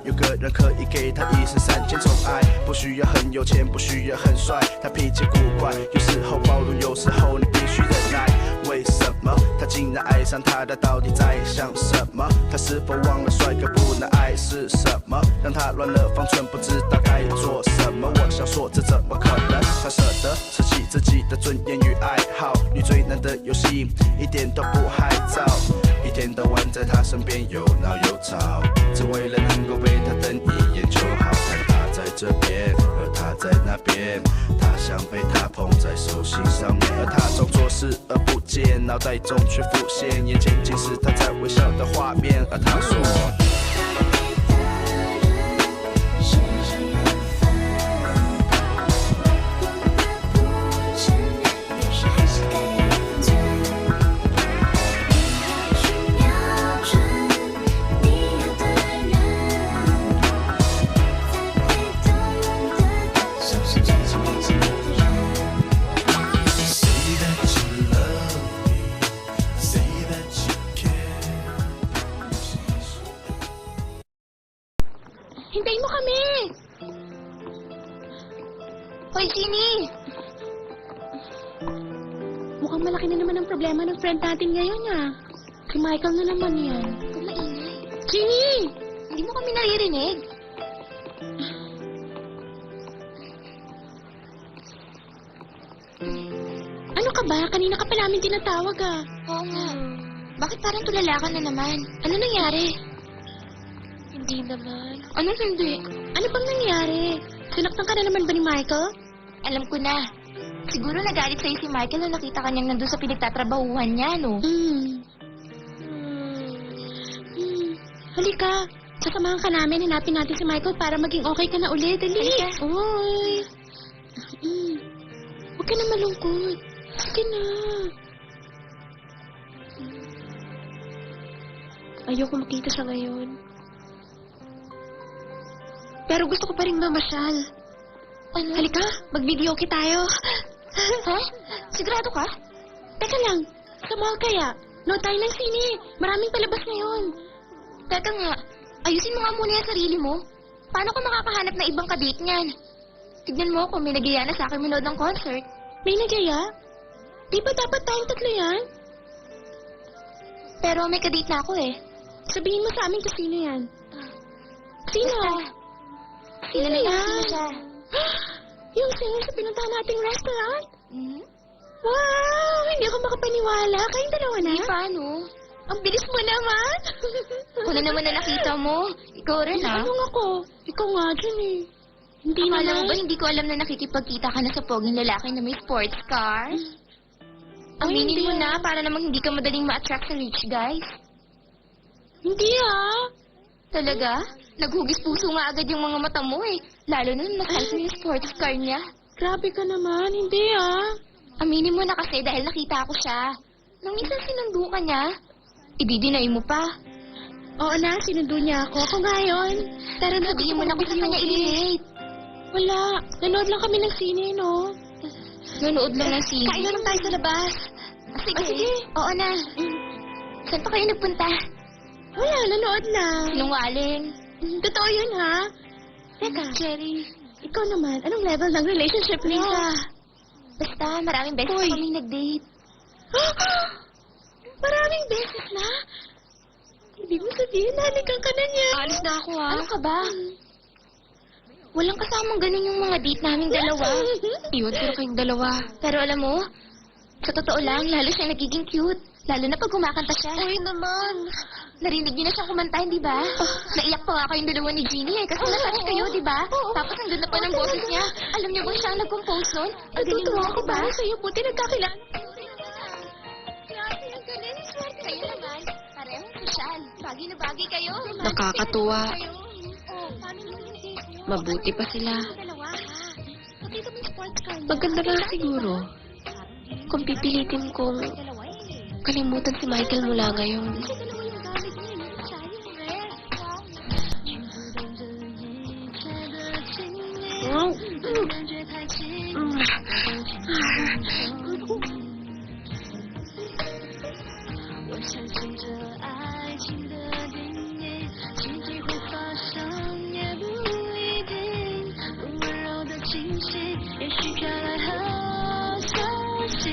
有个人可以给他一生3千宠爱，不需要很有钱，不需要很帅，他脾气古怪，有时候包容，有时候你必须忍耐。为什么他竟然爱上他？他到底在想什么？他是否忘了帅哥不能爱是什么？让他乱了方寸，不知道该做什么。我想说，这怎么可能？他舍得舍弃自己的尊严与爱好，你最难的游戏一点都不害臊，一天到晚在他身边有闹有吵，只为了能够被他瞪一眼就好。看他在这边，而他在那边，他想被他捧在手心上面，而他装作视而不见，脑袋中却浮现眼前尽是他在微笑的画面，而他说。Hintayin mo kami! Hoy, Jeannie! Mukhang malaki na naman ang problema ng friend natin ngayon, ah. Si Michael na naman yan. Kung maingay. Jeannie! Hindi mo kami naririnig. Ano ka ba? Kanina ka pa namin tinatawag, ah. Oo nga. Bakit parang tulala ka na naman? Ano nangyari? Hindi naman. Anong hindi? Ano bang nangyari? Sinaktan ka na naman ba ni Michael? Alam ko na. Siguro nagalit sa'yo si Michael na nakita ka niyang nandun sa pinagtatrabahuhan niya, no? Halika. Sasamahan ka namin. Hanapin natin si Michael para maging okay ka na ulit. Dali. Halika. Uy. Huwag ka na malungkot. Sige na. Ayoko makita siya ngayon. Pero gusto ko pa rin mamasyal. Ano? Halika, mag-videoke tayo. Ha? Sigurado ka? Teka lang, sa mall kaya? No tayo ng sine. Maraming palabas ngayon. Teka nga, ayusin mo nga muna yung sarili mo. Paano ka makakahanap na ibang kadate niyan? Tignan mo kung may nagaya na sa akin manood ng concert. May nagaya? Di ba dapat tayong tatlo yan? Pero may kadate na ako eh. Sabihin mo sa amin kung sino yan. Sino? Sino na yan? Yung singer sa pinuntahan nating restaurant? Wow! Hindi ako makapaniwala. Kayong dalawa na? Hindi pa, no? Ang bilis mo naman! Ako na naman na nakita mo. Ikaw rin, ha? Ano ako? Ikaw nga dyan, eh. Hindi naman. Akala mo ba hindi ko alam na nakikipagkita ka na sa poging lalaki na may sports car? Aminin mo na para namang hindi ka madaling ma-attract sa rich guys. Hindi, ha? Talaga? Naghugis puso nga agad yung mga mata mo eh. Lalo na nasal mo yung sports car niya. Grabe ka naman. Hindi Aminin mo na kasi dahil nakita ko siya. Nung minsan sinundo ka niya, i-deny mo pa. Oo na, sinundo niya ako. Ako nga yun. Pero sabihin mo na kung saan kanya i-hate. Wala. Nanood lang kami ng sine, no? Nanood lang ng sine? Kain na lang tayo sa labas. Sige. Oo na. Saan pa kayo nagpunta? Wala, nanood lang. Sinungaling. Totoo yun, ha? Teka, Cherry, ikaw naman, anong level ng relationship niyo? Basta, maraming beses na kami nag-date. Maraming beses na? Ibig mo sabihin, nalikan ka na niya. Alis na ako, ha? Ano ka ba? Walang kasamang ganun yung mga date naming dalawa. Iwan ko kayong dalawa. Pero alam mo, sa totoo lang, lalo siyang nagiging cute. Lalo na pag kumakanta siya. Uy naman. Narinig niyo na siyang kumanta, di ba? Naiyak pa nga kayong dalawa ni Jeannie eh. Kasi natouch kayo, di ba? Tapos ang ganda pa ng boses niya. Alam niyo ba siya ang nag-compose nun? Ang galing mo ako ba? Sa'yo puti nagkakilala. Grabe, ang galing. Kayo naman. Parehong sosyal. Bagay na bagay kayo. Nakakatuwa. Mabuti pa sila. Maganda nga siguro kung pipilitin kong kalimutan si Michael mula ngayon. Wow. 奇迹会发生也不一定，不温柔的惊喜，也许飘来好消息。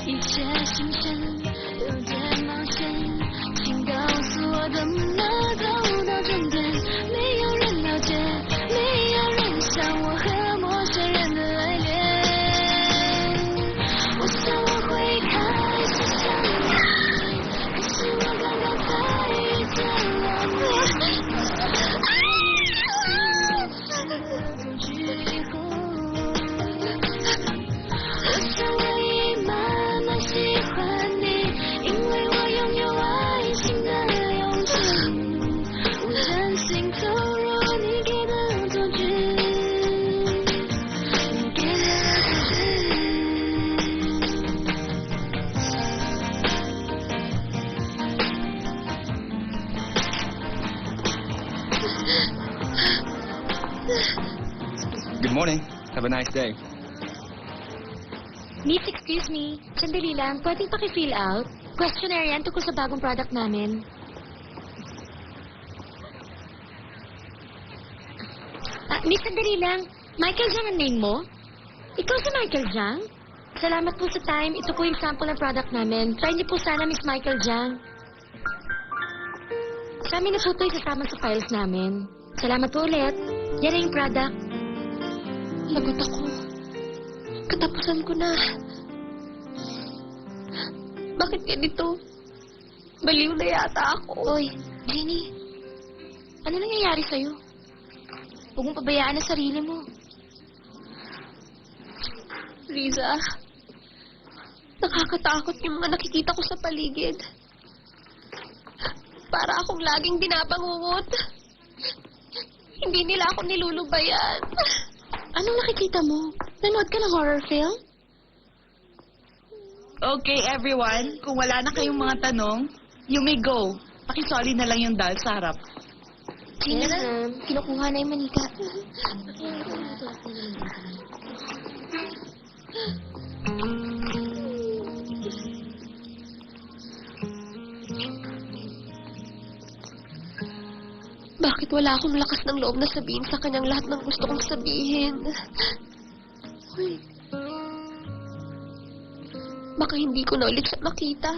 一切新鲜，有点冒险，请告诉我怎么走到终点。没有人了解，没有人像我和陌生人的爱恋。我想我会开始想你，可是我刚刚才遇见了你。我想我已慢慢喜欢你，因为我拥有爱情的勇气。我真心投入你给的错觉，你给的错觉。 Good morning. Have a nice day. Miss, excuse me. Sandali lang. Pwedeng paki-fill out? Questionnaire yan tungkol sa bagong product namin. Miss, sandali lang. Michael Zhang ang name mo? Ikaw si Michael Zhang? Salamat po sa time. Ito po yung sample ng product namin. Try niyo po sana, Miss Michael Zhang. Sa amin na po ito isasama sa files namin. Salamat po ulit. Yan na yung product. Lagot ako. Katapusan ko na. Bakit ganito? Baliw na yata ako. Oy, Jenny. Ano nangyayari sa'yo? Huwag mong pabayaan ang sarili mo. Riza, nakakatakot yung mga nakikita ko sa paligid. Para akong laging binabangungot. Hindi nila ako nilulubayan. Anong nakikita mo? Nanood ka ng horror film? Okay, everyone. Kung wala na kayong mga tanong, you may go. Pakisoli na lang yung dal sa harap. Sino na? Kinukuha na yung manika. Bakit wala akong lakas ng loob na sabihin sa kanyang lahat ng gusto kong sabihin? Uy. Baka hindi ko na ulit siya makita.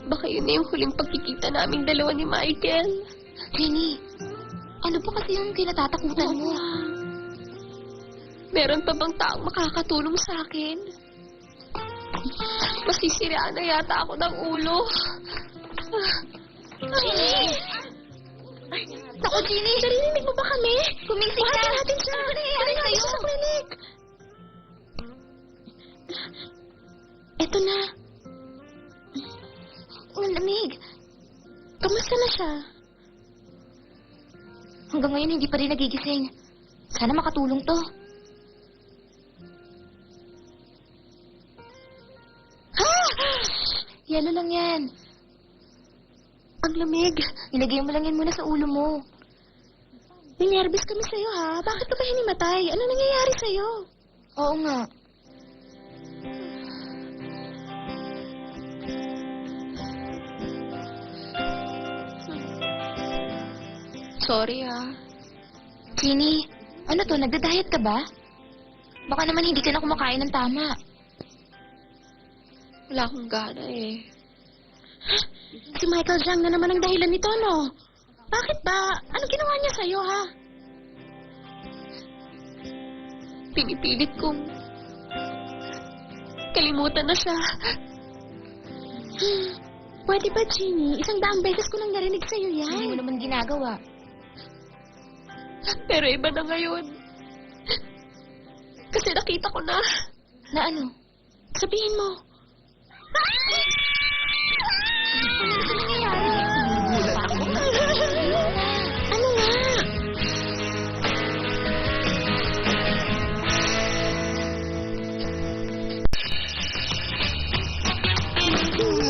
Baka yun na yung huling pagkikita naming dalawa ni Michael. Jenny, ano pa kasi yung kinatatakutan mo? Meron pa bang taong makakatulong sa akin? Masisiraan na yata ako ng ulo. Jenny! Naku, Jenny! Narinig mo ba kami? Gumising ka! Buhatin natin siya! Ano nangyayari sa'yo? Sa klinik! Eto na. Ang lamig. Kamusta na siya? Hanggang ngayon hindi pa rin nagigising. Sana makatulong to. Ha! Yelo lang yan. Ang lamig. Ilagay mo lang yan muna sa ulo mo. Ninervous kami sa'yo, ha? Bakit ka ba hinimatay? Ano nangyayari sa'yo? Oo nga. Sorry, ah. Jenny, ano to? Nagda-diet ka ba? Baka naman hindi ka na kumakain ng tama. Wala akong gana, eh. Si Michael Zhang na naman ang dahilan nito, no? Bakit ba? Ano ginawa niya sa'yo, ha? Pinipilit kong kalimutan na siya. Pwede ba, Jenny? 100 beses ko nang narinig sa'yo yan. Hindi mo naman ginagawa. Pero iba na ngayon. Kasi nakita ko na. Na ano? Sabihin mo. Ano nangyayari? Ano nga?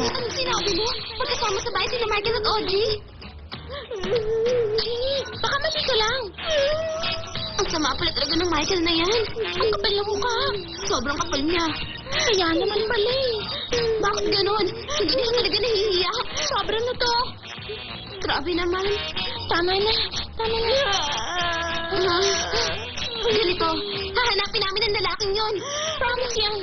Anong sinabi mo? Pagkasama sa bahay sila Michael at Audrey? Jenny, baka mali ka lang. Ang sama pala talaga ng Michael na yan. Ang kapal na mukha. Sobrang kapal niya. Kaya naman pala eh. Bakit ganun? Hindi niya talaga nahihiya. Sobra na to. Grabe naman. Tama na. Tama na. Ganito, hahanapin namin ang lalaking yon. Promise yan.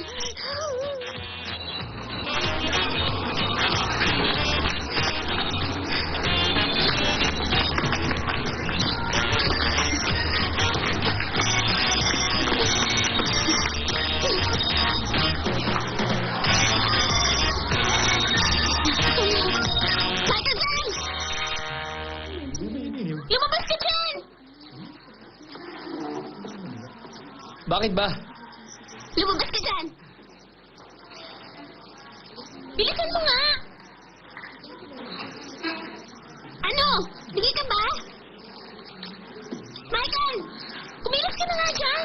Michael Jan! Lumabas ka dyan! Bakit ba? Lumabas ka dyan! Bilisan mo nga! Ano? Hindi ka ba? Michael! Kumilos ka na nga dyan!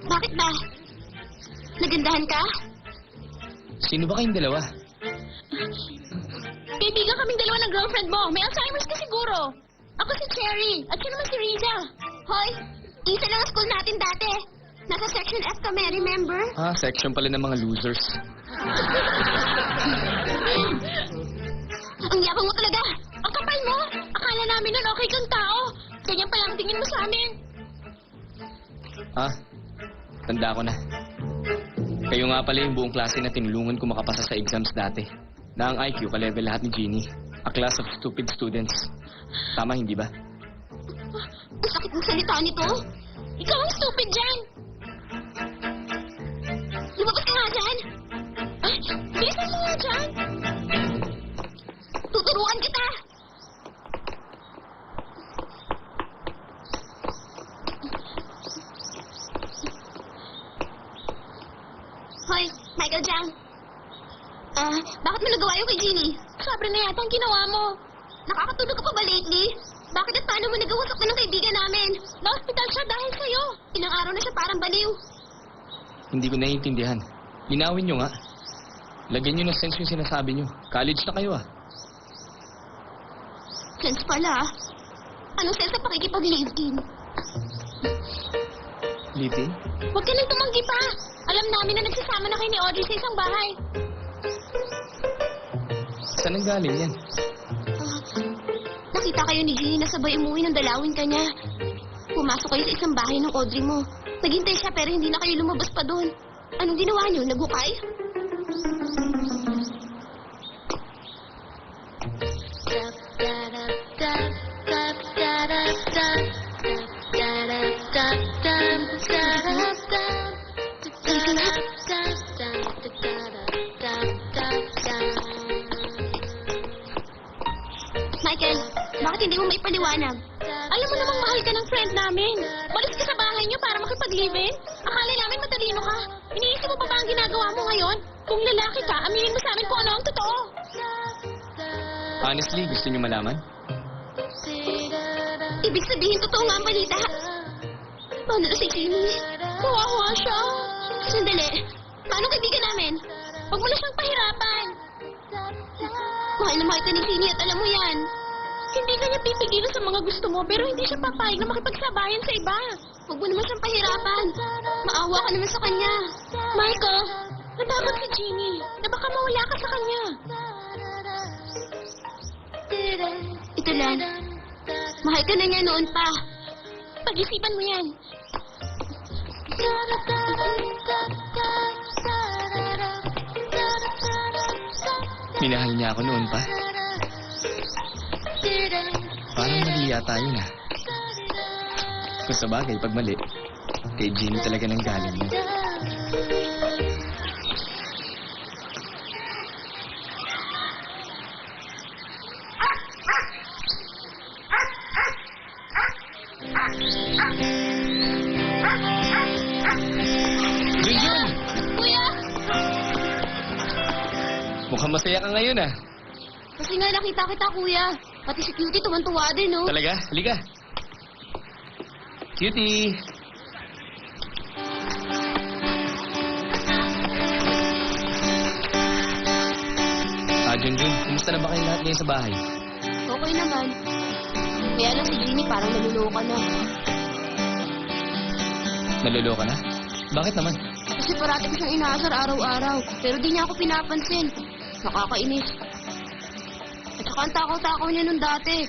Bakit ba? Nagandahan ka? Sino ba kayong dalawa? Kaibigan kaming dalawa ng girlfriend mo. May Alzheimer's ka siguro. Ako si Cherry. At siya naman si Riza. Hoy, isa lang ang school natin dati. Nasa section F kami, remember? Ah, section pala ng mga losers. Ang yabang mo talaga. Ang kapal mo. Akala namin nun okay kang tao. Ganyan pala ang tingin mo sa amin. Ah, tanda ko na. Kayo nga pala yung buong klase na tinulungan ko makapasa sa exams dati. Na ang IQ ka-level lahat ni Jeannie. A class of stupid students. Tama, hindi ba? Ang sakit ng salita nito. Ikaw ang stupid dyan. Lumabas ka nga dyan. Ay, bilisan mo nga dyan. Tuturuan kita. Hoy, Michael Jang. Bakit mo nagawa yung kay Jeannie? Sabi na yata ang ginawa mo. Nakakatulog ka pa ba lately? Bakit at paano mo nagawasak na ng kaibigan namin? Na-hospital siya dahil sa'yo. Ilang araw na siya parang baliw. Hindi ko naiintindihan. Linawin nyo nga. Lagyan nyo ng sense yung sinasabi nyo. College na kayo ah. Sense pala. Anong sense sa pakikipag-live-in? Litin? Huwag ka nang tumanggi pa. Alam namin na nagsasama na kayo ni Audrey sa isang bahay. Saan ang galing yan? Nakita kayo ni Jeannie na sabay umuwi ng dalawin ka niya. Pumasok kayo sa isang bahay ng Audrey mo. Naghintay siya pero hindi na kayo lumabas pa doon. Anong ginawa niyo? Nagukay? Michael, bakit hindi mo maipaliwanag? Alam mo namang mahal ka ng friend namin. Balis ka sa bahay niyo para makipag-live-in? Akala namin matalino ka. Iniisip mo pa ba ang ginagawa mo ngayon? Kung lalaki ka, aminin mo sa amin kung ano ang totoo. Honestly, gusto nyo malaman? Ibig sabihin, totoo nga ang balita. Paano na si Jeannie? Kawawa siya. Sandali. Paano kaibigan namin? Huwag mo na siyang pahirapan. Mahal na mahal ka ni Jeannie at alam mo yan. Hindi ka niya pipigilan sa mga gusto mo pero hindi siya papayag na makipagsabayan sa iba. Huwag mo naman siyang pahirapan. Maawa ka naman sa kanya. Michael, natakot si Jeannie na baka mawala ka sa kanya. Ito lang. Mahal ka na niya noon pa. Pag-isipan mo yan. Minahal niya ako noon pa. Parang mali yata yun ah. Kung sa bagay, pag mali, kay Jeannie talaga nang galing yun. Junjun! Kuya! Mukhang masaya ka ngayon ah. Kasi nga nakita kita, kuya. Pati si Cutie tuwan-tuwa din, no? Talaga? Halika. Cutie! Junjun, kumusta na ba kayo lahat ngayon sa bahay? Okay naman. Kaya lang si Jeannie parang naluluka na. Naluloko na? Bakit naman? Kasi parati ko siyang inaasar araw-araw. Pero di niya ako pinapansin. Nakakainis. At saka ang takaw-takaw niya nung dati.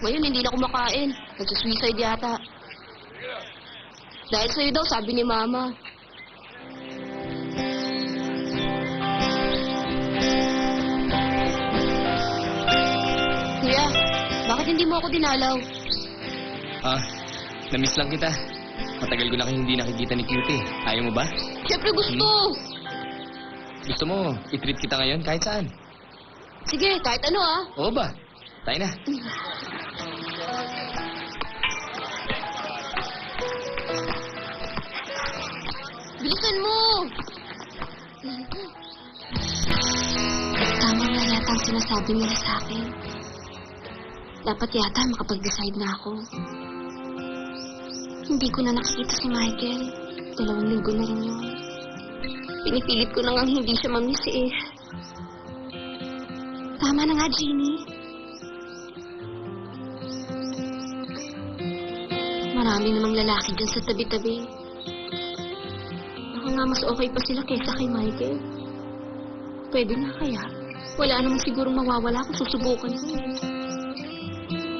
Ngayon hindi na kumakain. Nagsusuicide yata. Dahil sa'yo daw, sabi ni Mama. Kuya, bakit hindi mo ako dinalaw? Na-miss lang kita. Matagal ko na kayo hindi nakikita ni Cutie. Ayaw mo ba? Siyempre gusto. Gusto mo, i-treat kita ngayon kahit saan? Sige, kahit ano ah. Oo ba? Tayo na. Bilisan mo! Tama nga yata ang sinasabi nila sa akin. Dapat yata makapag-decide na ako. Hindi ko na nakikita si Michael. 2 linggo na rin yun. Pinipilit ko na nga hindi siya mamiss eh. Tama na nga, Jeannie. Marami namang lalaki dyan sa tabi-tabi. Baka nga mas okay pa sila kaysa kay Michael. Pwede na kaya? Wala naman sigurong mawawala kung susubukan ko.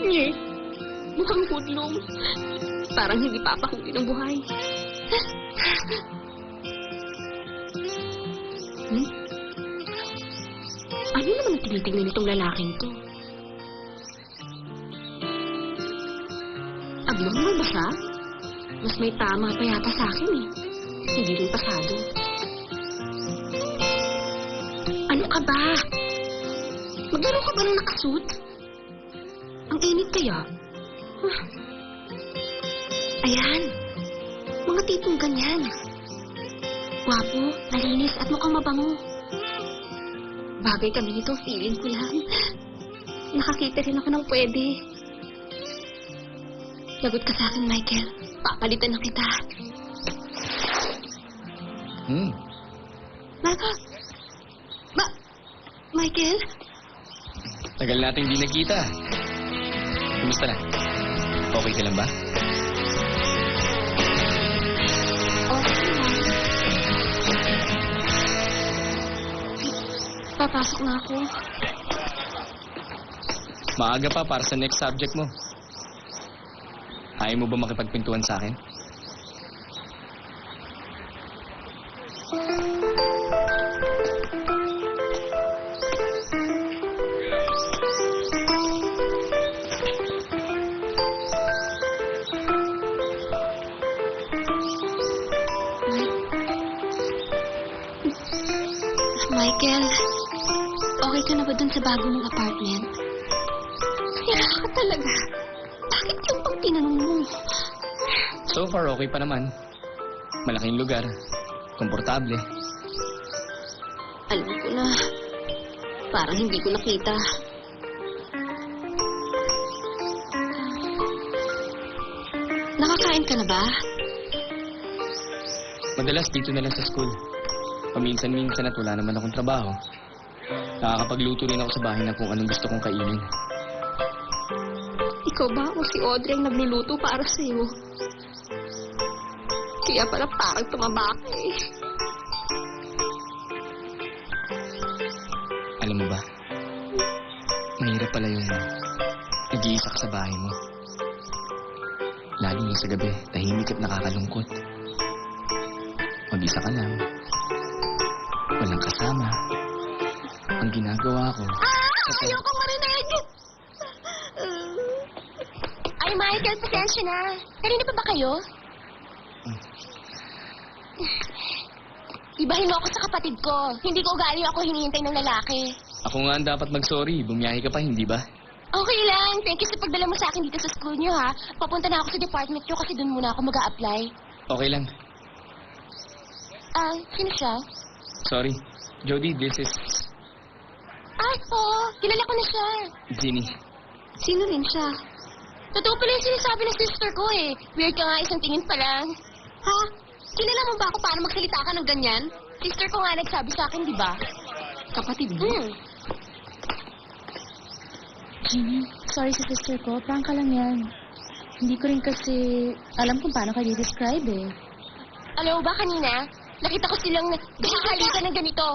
Nye, mukhang hudlong. Parang hindi papakuti ng buhay. Ano naman ang tinitingnan nitong lalaking to? Abnormal ba siya? Mas may tama pa yata sa akin eh. Hindi rin pasado. Ano ka ba? Maglaro ka ba ng nakasuit? Ang init kaya? Huh. Ayan. Mga tipong ganyan. Gwapo, malinis at mukhang mabango. Bagay kami nito, feeling ko lang. Nakakita rin ako ng pwede. Lagot ka sa akin, Michael. Papalitan na kita. Michael? Tagal nating di nagkita. Kumusta na? Okay ka lang ba? Okay lang. Papasok na ako. Maaga pa para sa next subject mo. Ayaw mo ba makipagpintuan sa akin? Michael, okay ka na ba dun sa bago mong apartment? Kaya ka talaga. Bakit yung pang tinanong mo? So far, okay pa naman. Malaking lugar. Komportable. Alam ko na. Parang hindi ko nakita. Nakakain ka na ba? Madalas dito na lang sa school. Paminsan-minsan at wala naman akong trabaho. Nakakapagluto rin ako sa bahay na kung anong gusto kong kainin. Ikaw ba o si Audrey ang nagluluto para sa'yo? Kaya pala parang tumaba ka eh. Alam mo ba? Mahirap pala yung nag-iisa ka sa bahay mo. Lalo na sa gabi, tahimik at nakakalungkot. Mag-isa ka lang. Walang kasama. Ang ginagawa ko... Ayoko marinig! Ay, Michael, pasensya na. Kanina pa ba kayo? Ibahin mo ako sa kapatid ko. Hindi ko ugali ako hinihintay ng lalaki. Ako nga ang dapat mag-sorry. Bumiyahe ka pa, hindi ba? Okay lang. Thank you sa pagdala mo sa akin dito sa school niyo, ha? Papunta na ako sa department niyo kasi doon muna ako mag-a-apply. Okay lang. Sino siya? Sorry. Jody, this is Oo. Kilala ko na siya. Jeannie. Sino rin siya? Totoo pala yung sinasabi ng sister ko eh. Weird ka nga, isang tingin pa lang. Ha? Kilala mo ba ako paano magsalita ka ng ganyan? Sister ko nga nagsabi sa akin, di ba? Kapatid mo? Jimmy, sorry sa sister ko. Prank ka lang yan. Hindi ko rin kasi alam kung paano kayo describe eh. Alam mo ba kanina? Nakita ko silang nakakalikan ng ganito.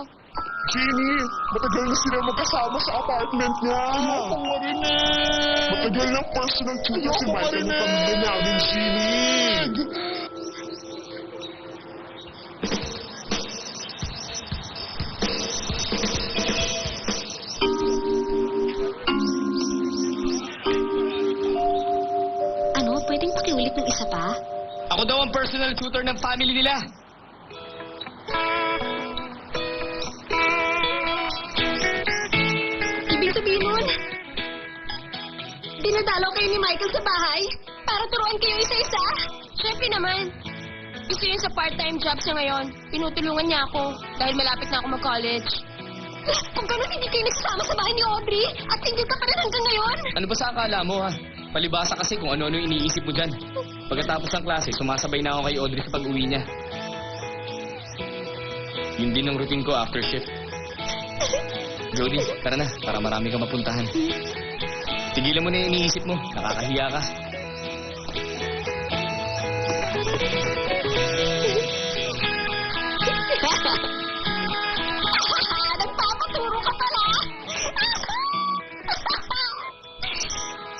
Jenny, matagal na sila magkasama sa apartment niya. Ayoko marinig. Matagal na personal tutor si Michael ng pamilya namin, Jenny. Ano? Pwedeng pakiulit ng isa pa? Ako daw ang personal tutor ng family nila. Ibig sabihin nun, dinadalaw kayo ni Michael sa bahay para turuan kayo isa-isa? Siyempre naman. Gusto yun sa part-time job siya ngayon. Tinutulungan niya ako dahil malapit na ako mag-college. Kung ganun, hindi kayo nagsasama sa bahay ni Audrey at hindi ka pa rin hanggang ngayon. Ano ba sa akala mo, ha? Palibasa kasi kung ano-ano iniisip mo dyan. Pagkatapos ng klase, sumasabay na ako kay Audrey sa pag-uwi niya. Yun din ang routine ko after shift. Jody, tara na, para marami kang mapuntahan. Tigilan mo na yung iniisip mo. Nakakahiya ka. Nagpapaturo ka pala!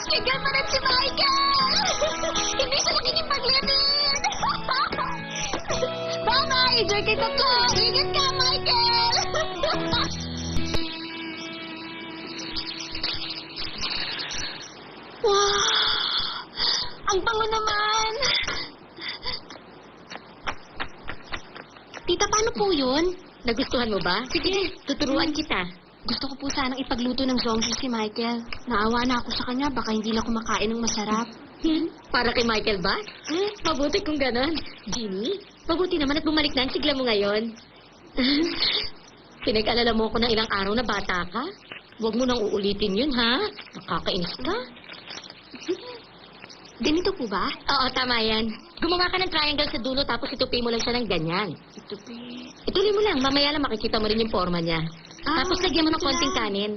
Sigal pa rin si Michael! Hindi siya nakikipag-live-in! Bye-bye! Enjoy kayo tatlo! Ingat ka, Michael! Wow! Ang bango naman! Tita, paano po yun? Nagustuhan mo ba? Sige, tuturuan kita. Gusto ko po sanang ipagluto ng zongzi si Michael. Naawa na ako sa kanya, baka hindi na kumakain ng masarap. Para kay Michael ba? Mabuti kung ganon. Jimmy, mabuti naman at bumalik na ang sigla mo ngayon. Pinag-alala mo ko ng ilang araw na bata ka. Huwag mo nang uulitin yun, ha? Nakakainis ka. Ganito po ba? Oo, tama yan. Gumawa ka ng triangle sa dulo tapos itupi mo lang siya ng ganyan. Ituloy mo lang, mamaya lang makikita mo rin yung forma niya. Tapos lagyan mo ng konting kanin.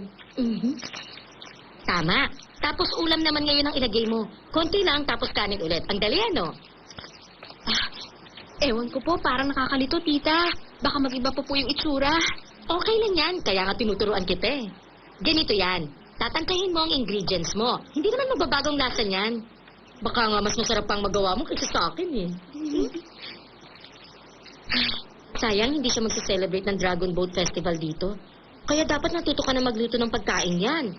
Tama. Tapos ulam naman ngayon ang ilagay mo. Konti lang, tapos kanin ulit. Ang dali, ano? Ewan ko po, parang nakakalito, tita. Baka mag-iba pa po yung itsura. Okay lang yan, kaya nga tinuturuan kita eh. Ganito yan. Tatangkahin mo ang ingredients mo. Hindi naman magbabagong lasa niyan. Baka nga mas masarap pang magawa mo kaysa sa akin eh. Sayang, hindi siya magse-celebrate ng Dragon Boat Festival dito. Kaya dapat natuto ka na magluto ng pagkain yan.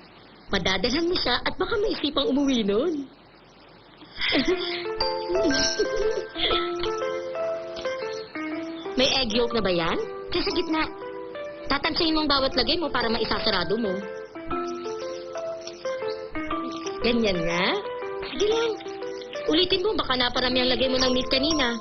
Madadalhan mo siya at baka maisipang umuwi nun. May egg yolk na ba yan? Kaya sa gitna. Tatansayin mo ang bawat lagay mo para maisasarado mo. Ganyan nga. Sige lang. Ulitin mo, baka naparami ang lagay mo ng meat kanina.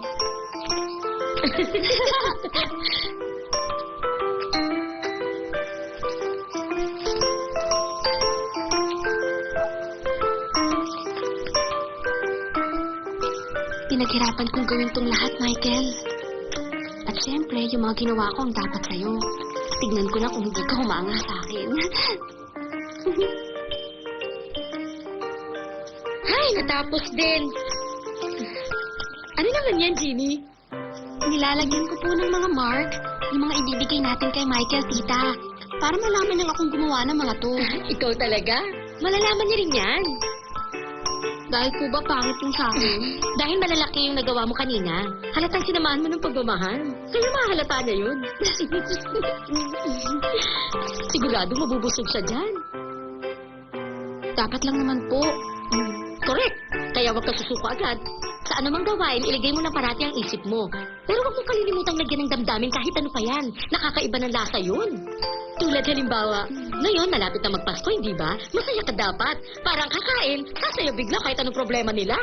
Pinaghirapan kong gawin tong lahat, Michael. At siyempre, yung mga ginawa ko ang dapat sa'yo. Tignan ko na kung hindi ka humanga sa akin. Ay, natapos din. Ano naman yan, Jeannie? Nilalagyan ko po ng mga mark, yung mga ibibigay natin kay Michael, tita. Para malaman lang akong gumawa ng mga to. Ikaw talaga? Malalaman niya rin yan. Dahil po ba pangit yung sa akin? Dahil malalaki yung nagawa mo kanina, halatang sinamahan mo ng pagmamahal. Kaya mahalata na yun. Sigurado mabubusog siya dyan. Dapat lang naman po. Correct. Kaya huwag ka susuko agad. Sa anumang gawain, ilagay mo na parati ang isip mo. Pero huwag mong kalilimutang lagyan ng damdamin kahit ano pa yan. Nakakaiba ng lasa yun. Tulad halimbawa, ngayon malapit na magpasko, hindi ba? Masaya ka dapat. Parang kakain, sasaya bigla kahit anong problema nila.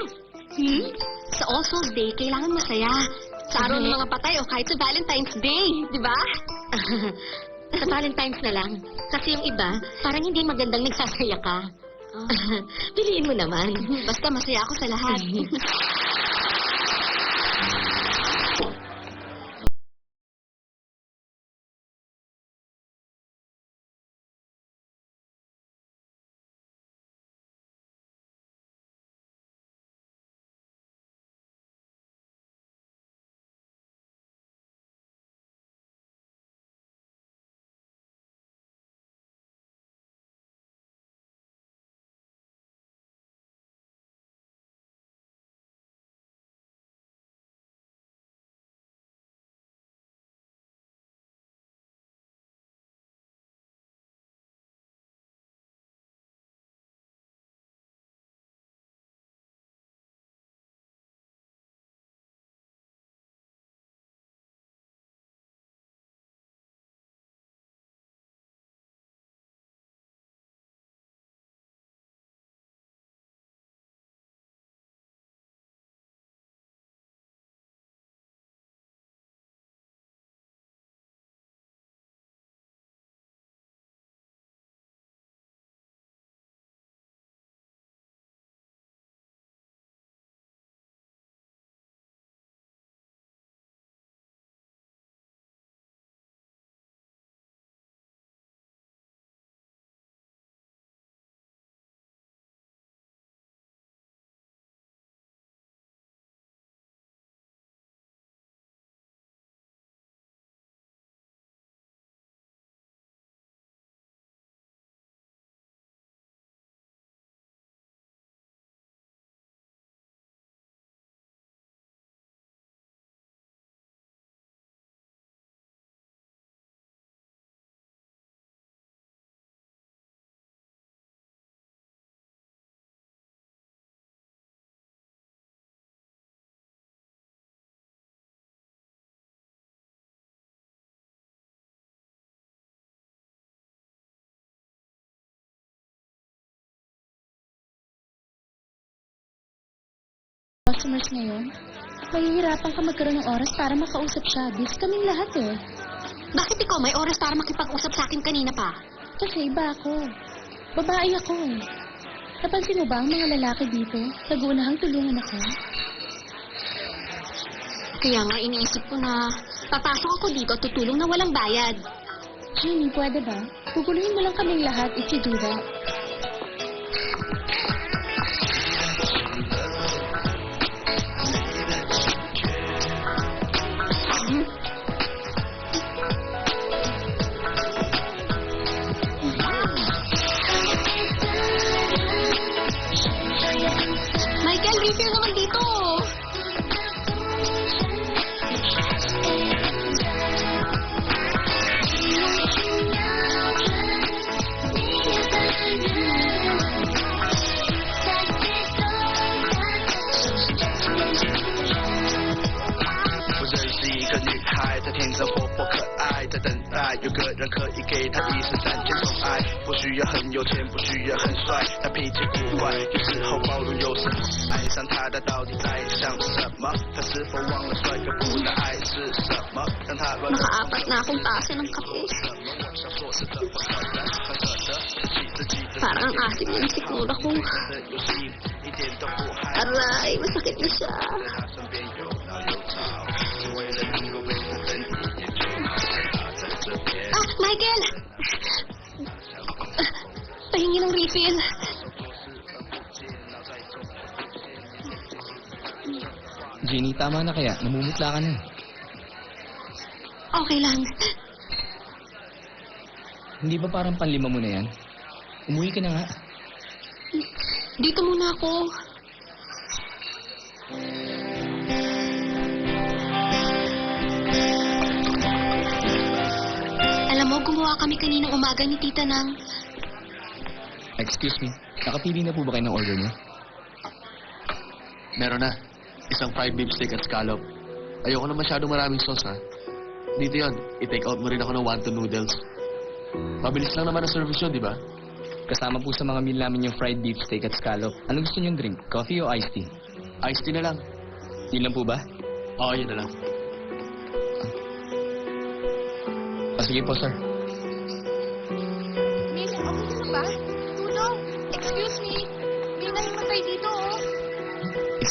Sa All Souls Day, kailangan masaya. Sa araw ng mga patay o kahit sa Valentine's Day, di ba? Sa Valentine's na lang. Kasi yung iba, parang hindi magandang nagsasaya ka. Piliin mo naman. Basta masaya ako sa lahat. Customers ngayon, mahihirapan ka magkaroon ng oras para makausap siya. Busy kaming lahat eh. Bakit ikaw may oras para makipag-usap sa akin kanina pa? Kasi iba ako. Babae ako eh. Napansin mo ba ang mga lalaki dito? Nag-uunahang tulungan ako. Kaya nga iniisip ko na papasok ako dito at tutulong na walang bayad. Jeannie, pwede ba? Guguluhin mo lang kaming lahat if you do that. Michael, refill naman dito.有个人可以给他一生3千宠爱，不需要很有钱，不需要很帅，他脾气古怪，有时候暴露，有时爱上他的到底在想什么？他是否忘了帅哥不的爱是什么？让他乱 Nakaapat na akong tasa ng kape. Parang ang asim ng sikmura ko. Aray, masakit na siya. Michael! Pahingi ng refill. Jenny, tama na kaya. Namumutla ka na. Okay lang. Hindi ba parang panlima mo na yan? Umuwi ka na nga. Dito muna ako. Alam mo, gumawa kami kaninang umaga ni Tita ng... Excuse me, nakapili na po ba kayo ng order niyo? Meron na. Isang fried beef steak at scallop. Ayoko na masyadong maraming sauce, ha? Dito yon, i-take out mo rin ako ng wonton noodles. Mabilis lang naman ang service yun, di ba? Kasama po sa mga meal namin yung fried beef steak at scallop. Anong gusto niyong drink? Coffee o iced tea? Iced tea na lang. Yun lang po ba? Oo, yun na lang. Sige po, sir. Miss, okay na ba? Tulong! Excuse me!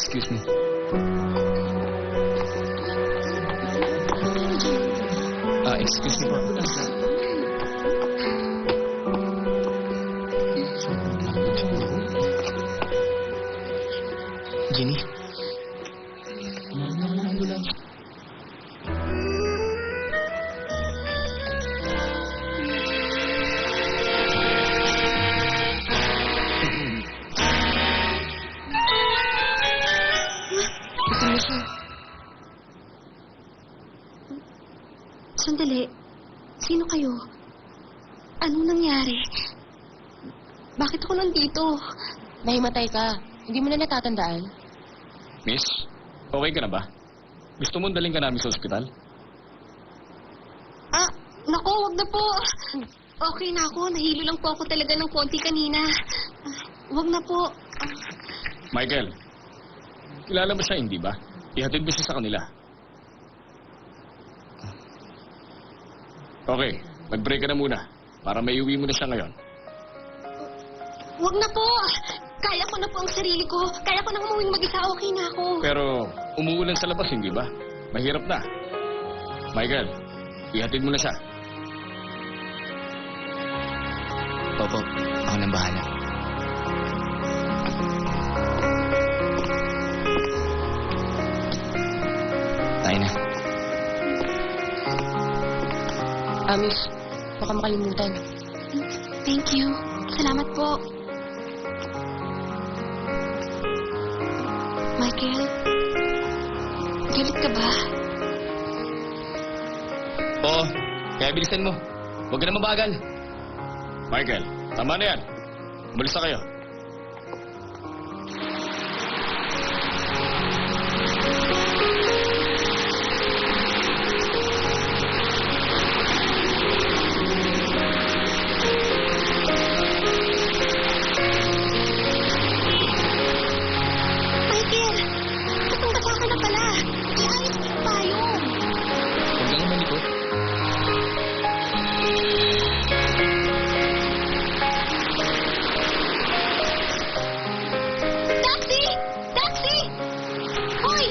Excuse me. Excuse me po. Jenny? Sandali. Sino kayo? Anong nangyari? Bakit ako nandito? Nahimatay ka. Hindi mo na natatandaan. Miss, okay ka na ba? Gusto mo daling ka namin sa ospital? Ah, nako, wag na po. Okay na ako. Nahilo lang po ako talaga ng konti kanina. Wag na po. Michael, kilala mo siya, hindi ba? Ihatid mo siya sa kanila. Okay, mag-break ka na muna para may uwi mo na siya ngayon. Wag na po. Kaya ko na po ang sarili ko. Kaya ko na umuwing mag-isa. Okay na ako. Pero umuulan sa labas, hindi ba? Mahirap na. Michael, ihatid mo na siya. Opo, ako nang bahala. Tayo na. Miss, baka makalimutan. Thank you. Salamat po. Michael, galit ka ba? Oo, kaya bilisan mo. Huwag ka na mabagal. Michael, tama na yan. Umalis na kayo. Michael, katong-kata ka na pala. Iayos mo yung payong. Huwag kang malikot. Taxi! Taxi! Hoy!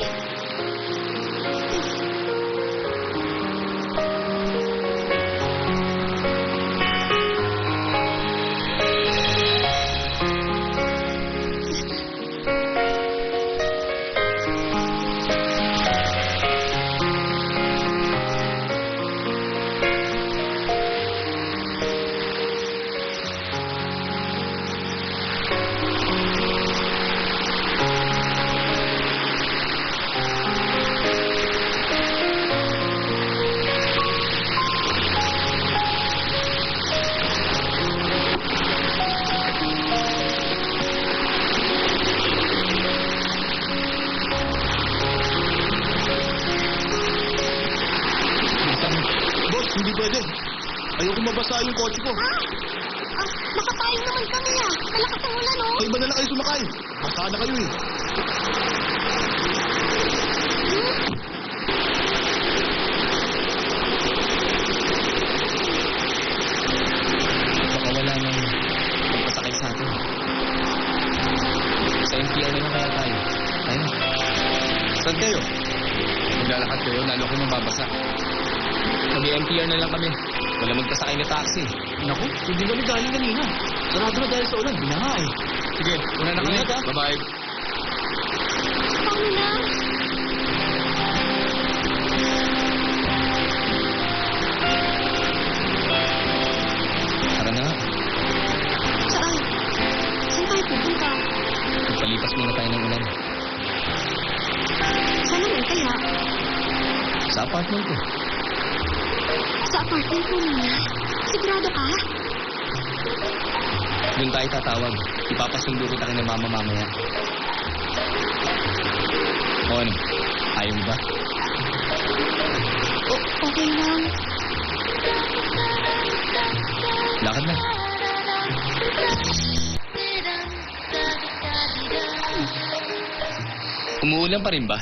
Boss, hindi pwede. Ayoko mabasa yung kotse ko. Nakapayong naman kami ah. Malakas ang ulan oh. Sa iba na lang kayo sumakay. Basa na kayo eh. Baka wala nang magpasakay sa atin. Sa NPR na lang kaya tayo. Tayo na. Saan kayo? Maglalakad kayo, lalo kayo mababasa. Mag-NPR na lang kami. Wala magpasakay na taxi. Naku, hindi kami galing kanina. Sarado na dahil sa ulan, binaha eh. Sige, una na kami. Ingat, ha? Bye-bye. Paano na? Tara na nga. Saan? Saan tayo pupunta? Magpalipas muna tayo ng ulan. Saan naman kaya? Sa apartment ko. Sa apartment mo muna? Sigurado ka? Doon tayo tatawag. Ipapasundo kita kina mama mamaya. O ano? Ayaw mo ba? Okay lang. Lakad na. Umuulan pa rin ba?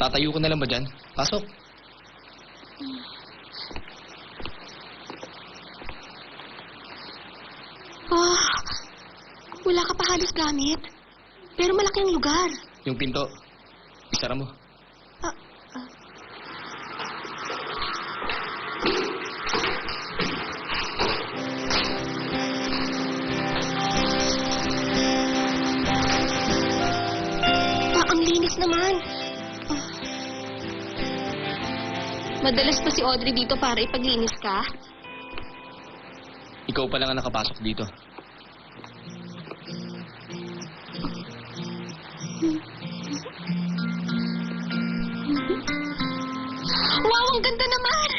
Tatayo ko na lang ba dyan? Pasok. Ah, wala ka pa halos gamit. Pero malaki ang lugar. Yung pinto. Isara mo. Ang linis naman. Ah. Madalas pa si Audrey dito para ipaglinis ka? Ikaw pa lang ang nakapasok dito. Wow, ang ganda naman!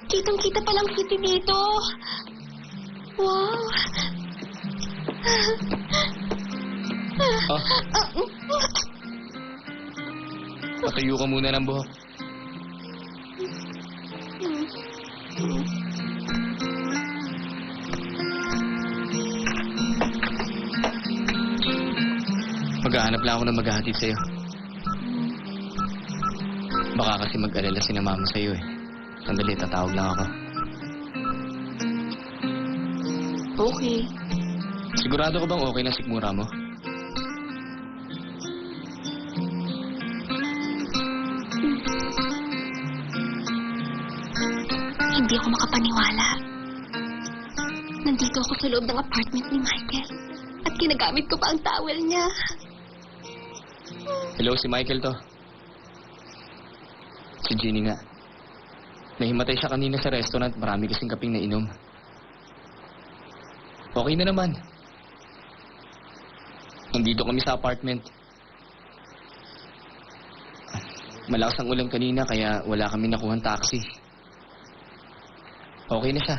Kitang-kita palang city dito. Wow. Ah, patayo ka muna ng buhok. Maghahanap lang ako ng maghahatid sa'yo. Baka kasi mag-alala si na mama sa'yo eh. Sandali, tatawag lang ako. Okay. Sigurado ka bang okay na sikmura mo? Hindi ako makapaniwala. Nandito ako sa loob ng apartment ni Michael. At ginagamit ko pa ang towel niya. Hello, si Michael to. Si Ginny nga. Nahimatay siya kanina sa restaurant. Marami kasing kaping nainom. Okay na naman. Nandito kami sa apartment. Malakas ang ulan kanina kaya wala kami nakuhang taxi. Okay na siya.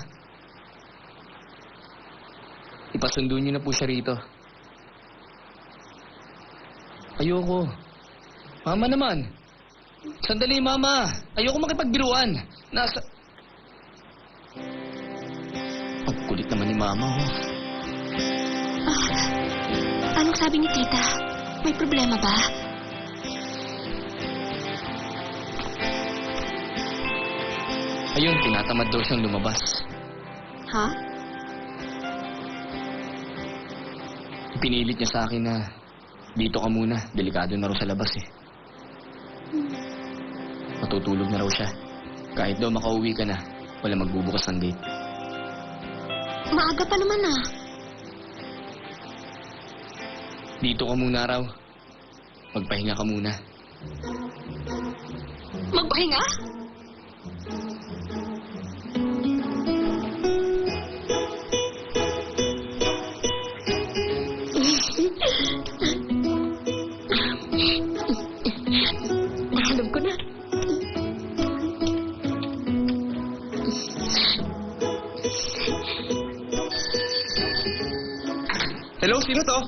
Ipasundo niyo na po siya rito. Ayoko. Mama naman. Sandali, Mama. Ayoko makipagbiruan. Ang kulit naman ni Mama, oh. Anong sabi ni Tita? May problema ba? Ayun, tinatamad daw siyang lumabas. Ha? Pinilit niya sa akin na dito ka muna. Delikado na raw sa labas eh. Matutulog na raw siya. Kahit daw makauwi ka na, wala magbubukas ng gate. Maaga pa naman ah. Dito ka muna raw. Magpahinga ka muna. Magpahinga? Nahanap ko na. Hello, sino to?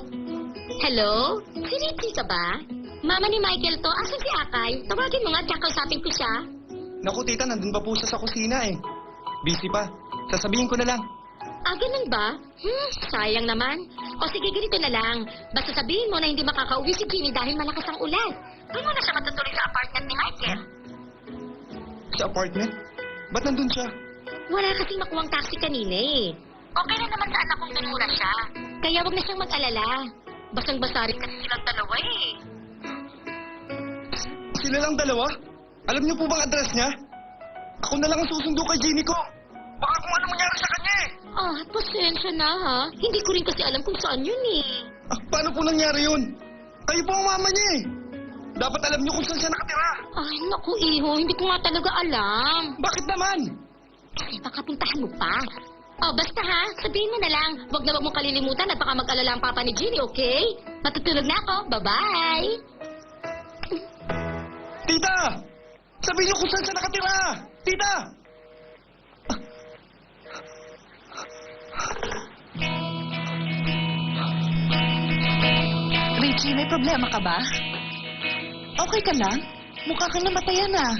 Hello? Si Richie ka ba? Mama ni Michael to. Asan si Akay? Tawagin mo nga, tsaka kausapin ko siya. Naku, tita, nandun pa po siya sa kusina eh. Busy pa. Sasabihin ko na lang. Ah, ganun ba? Sayang naman. O sige, ganito na lang. Basta sabihin mo na hindi makakauwi si Ginny dahil malakas ang ulan. Doon mo na siya matutuloy sa apartment ni Michael. Sa apartment? Ba't nandun siya? Wala kasing makuwang taxi kanina eh. Okay na naman sa anak kong tunura siya. Kaya wag na siyang mag-alala. Basang-basa rin kasi silang dalawa eh. Sila lang dalawa? Alam niyo po bang address niya? Ako na lang ang susundo kay Ginny ko. Baka kung ano mangyari sa kanya eh. Ah, pasensya na ha. Hindi ko rin kasi alam kung saan yun eh. Ah, paano po nangyari yun? Kayo po ang mama niya eh. Dapat alam niyo kung saan siya nakatira. Ay, naku iho. Hindi ko nga talaga alam. Bakit naman? Kasi baka puntahan mo pa. Oh, basta ha. Sabihin mo na lang. Wag na wag mong kalilimutan at baka mag-alala ang papa ni Ginny, okay? Matutulog na ako. Bye-bye. Tita! Sabihin niyo kung saan siya nakatira! Tita! Richie, may problema ka ba? Okay ka lang? Mukha kang namatayan ah.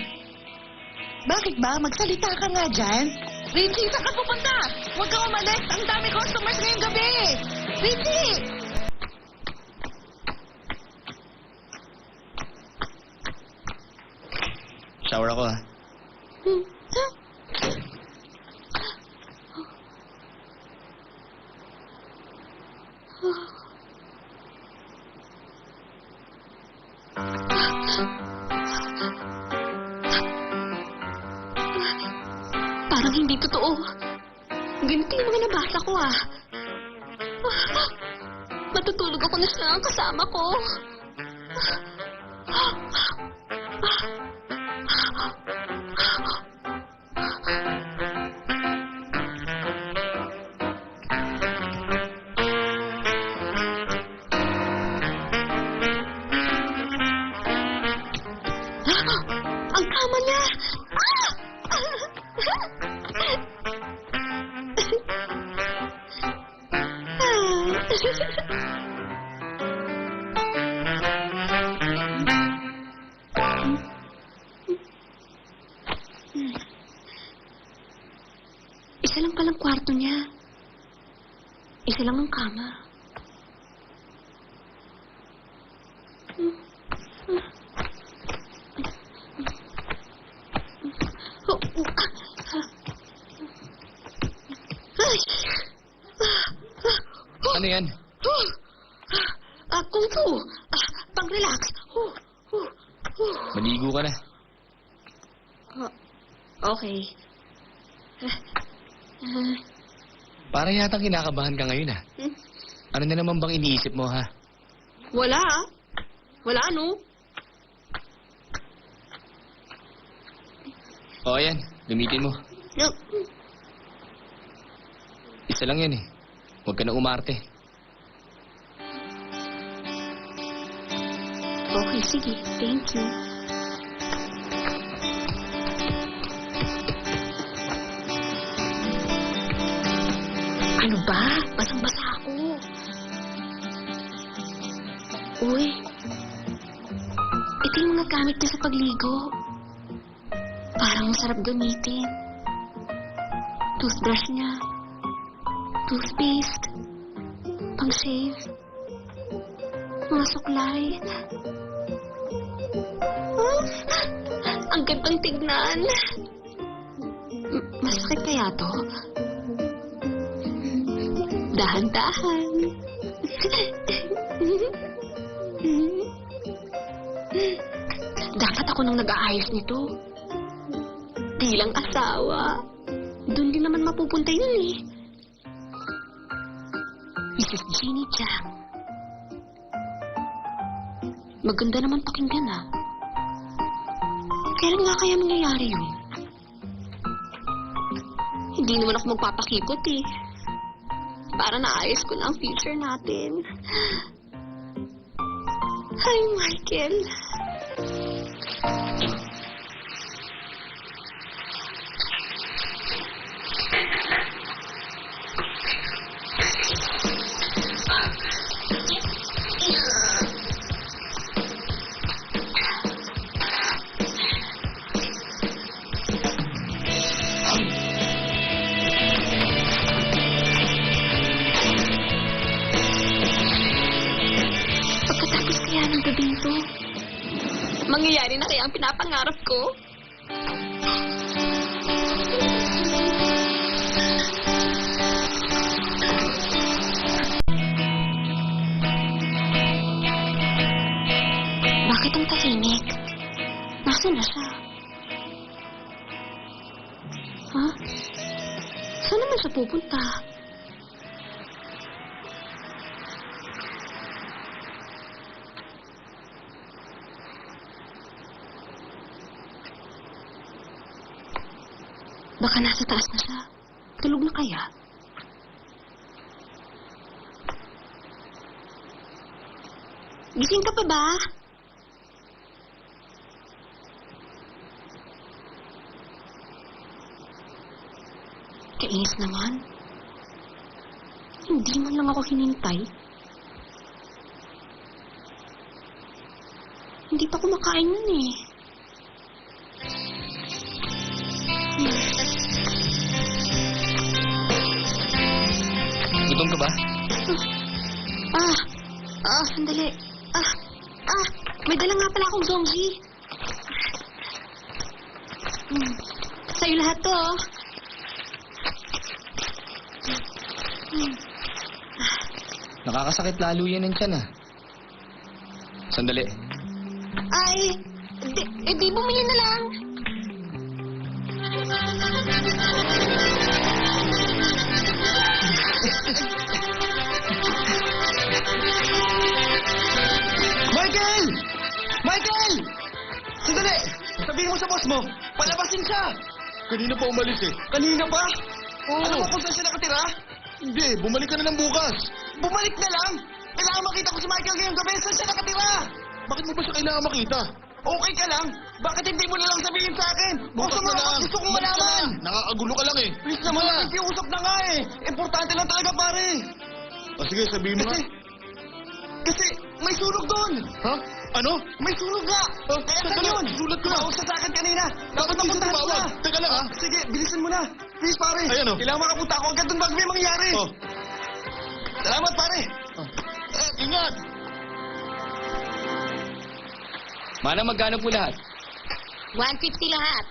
Bakit ba? Magsalita ka nga dyan. Richie, saan ka pupunta? Huwag kang umalis. Ang dami customers ngayong gabi. Richie! Shower ako, ha? Parang hindi totoo. Ganito yung mga nabasa ko, ah. Matutulog ako na siya ang kasama ko. Ang kama niya! Isa lang palang kwarto niya. Isa lang ang kama. Ano yan? Kung fu. Pang-relax. Maligo ka na. Okay. Para yata kinakabahan ka ngayon, ha? Ano na naman bang iniisip mo, ha? Wala. Wala, no? O, ayan. Gamitin mo. Isa lang yan, eh. Huwag ka na umarte. Okay, sige. Thank you. Ano ba? Basang-basa ako. Uy. Ito yung mga gamit niya sa pagligo. Parang masarap gamitin. Toothbrush niya. Toothpaste. Pang-shave. Mga suklay. Ang gandang tignan. Masakit kaya to? Dahan-dahan. Dapat ako nang nag-aayos nito. Bilang asawa. Doon din naman mapupunta yun, eh. Mrs. Jeannie Chang. Maganda naman pakinggan, ah. Kailan nga kaya mangyayari yun? Hindi naman ako magpapakipot, eh. Para naayos ko na ang future natin. Hi, Michael. Pagkatapos kaya ng gabing to, mangyayari na kaya ang pinapangarap ko? Bakit ang tahimik? Nasaan na siya? Ha? Saan naman siya pupunta? Baka nasa taas na siya. Tulog na kaya? Gising ka pa ba? Kainis naman. Hindi man lang ako hinintay. Hindi pa kumakain nun, eh. Gutom ka ba? Sandali. May dala nga pala akong zongji. Sa'yo lahat to, oh. Nakakasakit lalo yan ng tiyan, ah. Sandali. Ay, di bumili na lang. Michael! Michael! Sandali! Sabihin mo sa boss mo, palabasin siya! Kanina pa umalis eh. Kanina pa? Oo. Alam mo kung saan siya nakatira? Hindi, bumalik ka na ng bukas. Bumalik na lang! Kailangan makita ko si Michael ngayong gabi. Saan siya nakatira? Bakit mo ba siya kailangan makita? Okay ka lang? Bakit hindi mo na lang sabihin sa akin? Gusto mo na gusto kong Bumalik ka malaman! na. Nakakagulo ka lang eh. Please naman, nakikiusap na nga eh. Importante lang talaga, pare. O sige, sabihin mo nga. Kasi may sunog doon. Ha? Ano? May sunog nga. Oh, Kaya sandali, saan yun? sulat ko na. Tumawag siya sa akin kanina. Dapat Bakit hindi napuntahan ko tumawag? na. Teka lang, ha? Sige, bilisan mo na. Please, pare. Ayan, oh. Kailangan makapunta ako agad doon bago may mangyari. Oh. Salamat, pare. Ingat! Manang, magkano po lahat? 150 lahat.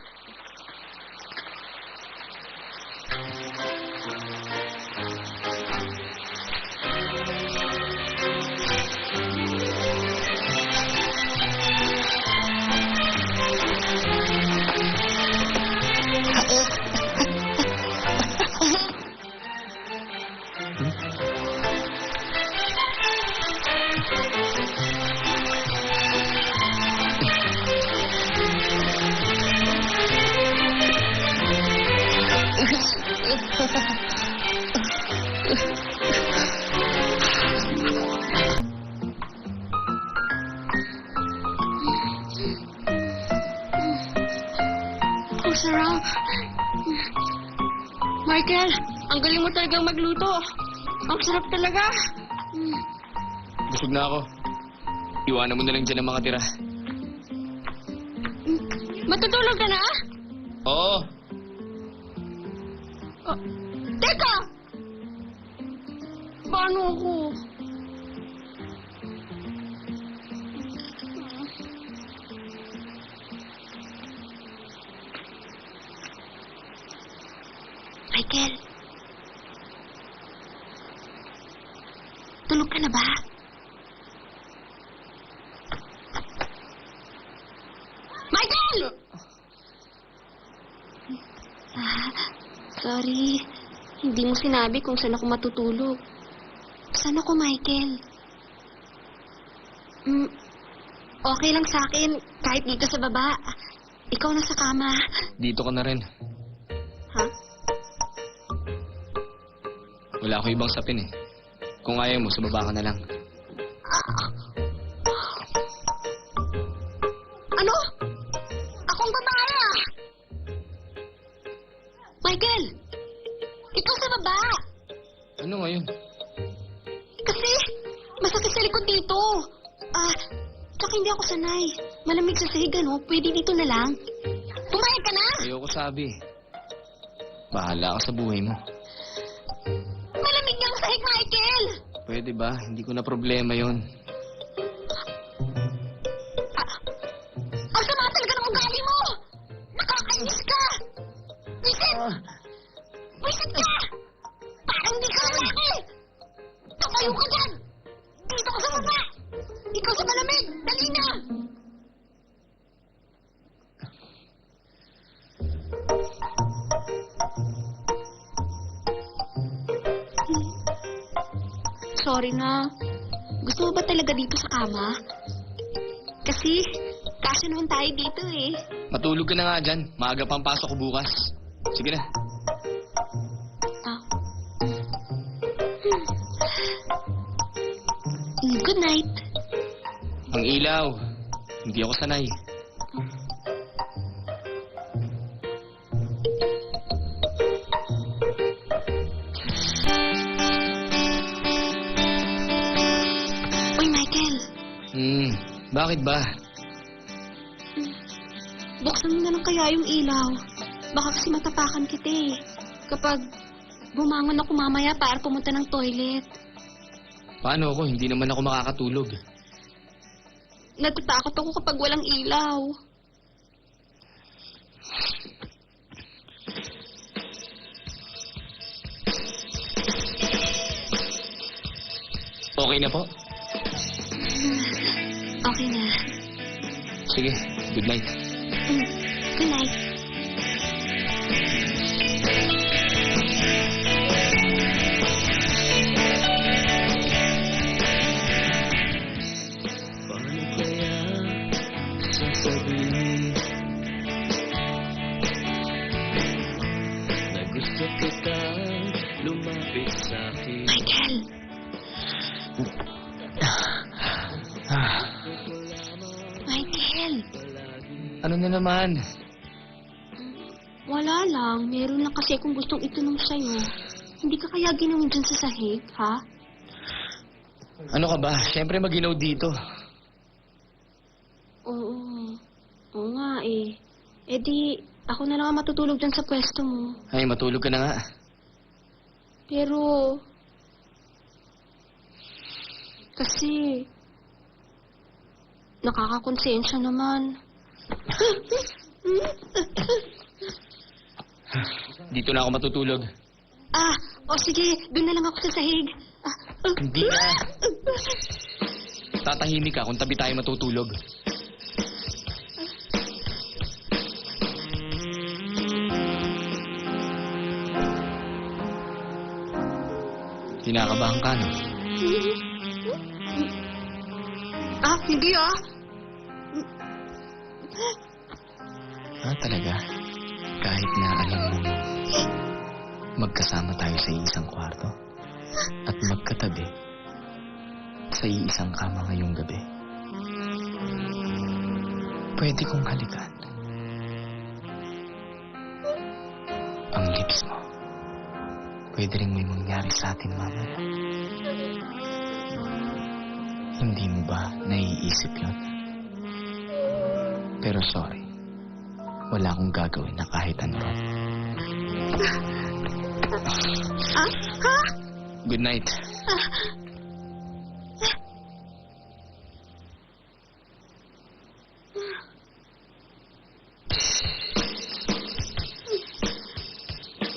Ang sarap. Michael, ang galing mo talagang magluto. Ang sarap talaga. Busog na ako. Iwanan mo na lang dyan ang mga tira. Matutulog ka na? Oo. Teka! Paano ako? Michael? Tulog ka na ba? Michael! Sorry. Hindi mo sinabi kung saan ako matutulog. Saan ako, Michael? Okay lang sa akin, kahit dito sa baba. Ikaw na sa kama. Dito ka na rin. Ha? Wala ako ibang sapin eh. Kung ayaw mo, sa baba ka na lang. Ano? Akong babae ah! Michael! Ikaw sa baba! Ano ngayon? Kasi, masakit sa likod dito. Tsaka hindi ako sanay. Malamig sa sahig, ano? Pwede dito na lang. Pumayag ka na! Ayoko sabi. Bahala ka sa buhay mo. Malamig niyang sahig, Michael! Pwede ba? Hindi ko na problema yon. Ang sama talaga ng ugali mo! Nakakainis ka! Wisit! Wisit ka! Parang hindi ka lalaki! Tumayo ka dyan! Dito ka sa baba! Ikaw sa malamig! Dali na! Sorry na. Gusto mo ba talaga dito sa kama? Kasi, kasya naman tayo dito eh. Matulog ka na nga dyan. Maaga pang pasok ko bukas. Sige na. Good night. Ang ilaw. Hindi ako sanay. Uy, Michael. Bakit ba? Buksan mo na lang kaya yung ilaw. Baka kasi matapakan kita eh. Kapag bumangon ako mamaya para pumunta ng toilet. Paano ako? Hindi naman ako makakatulog. Natatakot ako kapag walang ilaw. Okay na po? Okay na. Sige, good night. Good night. Paano kaya sasabihin na gusto kita lumapit sa akin? Michael! Michael! Ano na naman? Wala lang. Meron lang kasi akong gustong itanong sa'yo. Hindi ka kaya ginawin dyan sa sahig, ha? Ano ka ba? Siyempre maginaw dito. Oo. Oo nga eh. Eh di, ako na lang ang matutulog dyan sa pwesto mo. Ay, matulog ka na nga. Pero... Kasi... Nakakakonsensya naman. Dito na ako matutulog. O sige, doon na lang ako sa sahig. Hindi na. Tatahimik ka kung tabi tayo matutulog. Kinakabahan ka, no? Hindi Talaga? Kahit na alam mo magkasama tayo sa isang kwarto at magkatabi sa iisang kama ngayong gabi. Pwede kong halikan ang lips mo. Pwede rin may mangyari sa atin mamaya. Hindi mo ba naiisip yun? Pero sorry, wala akong gagawin na kahit ano. Good night.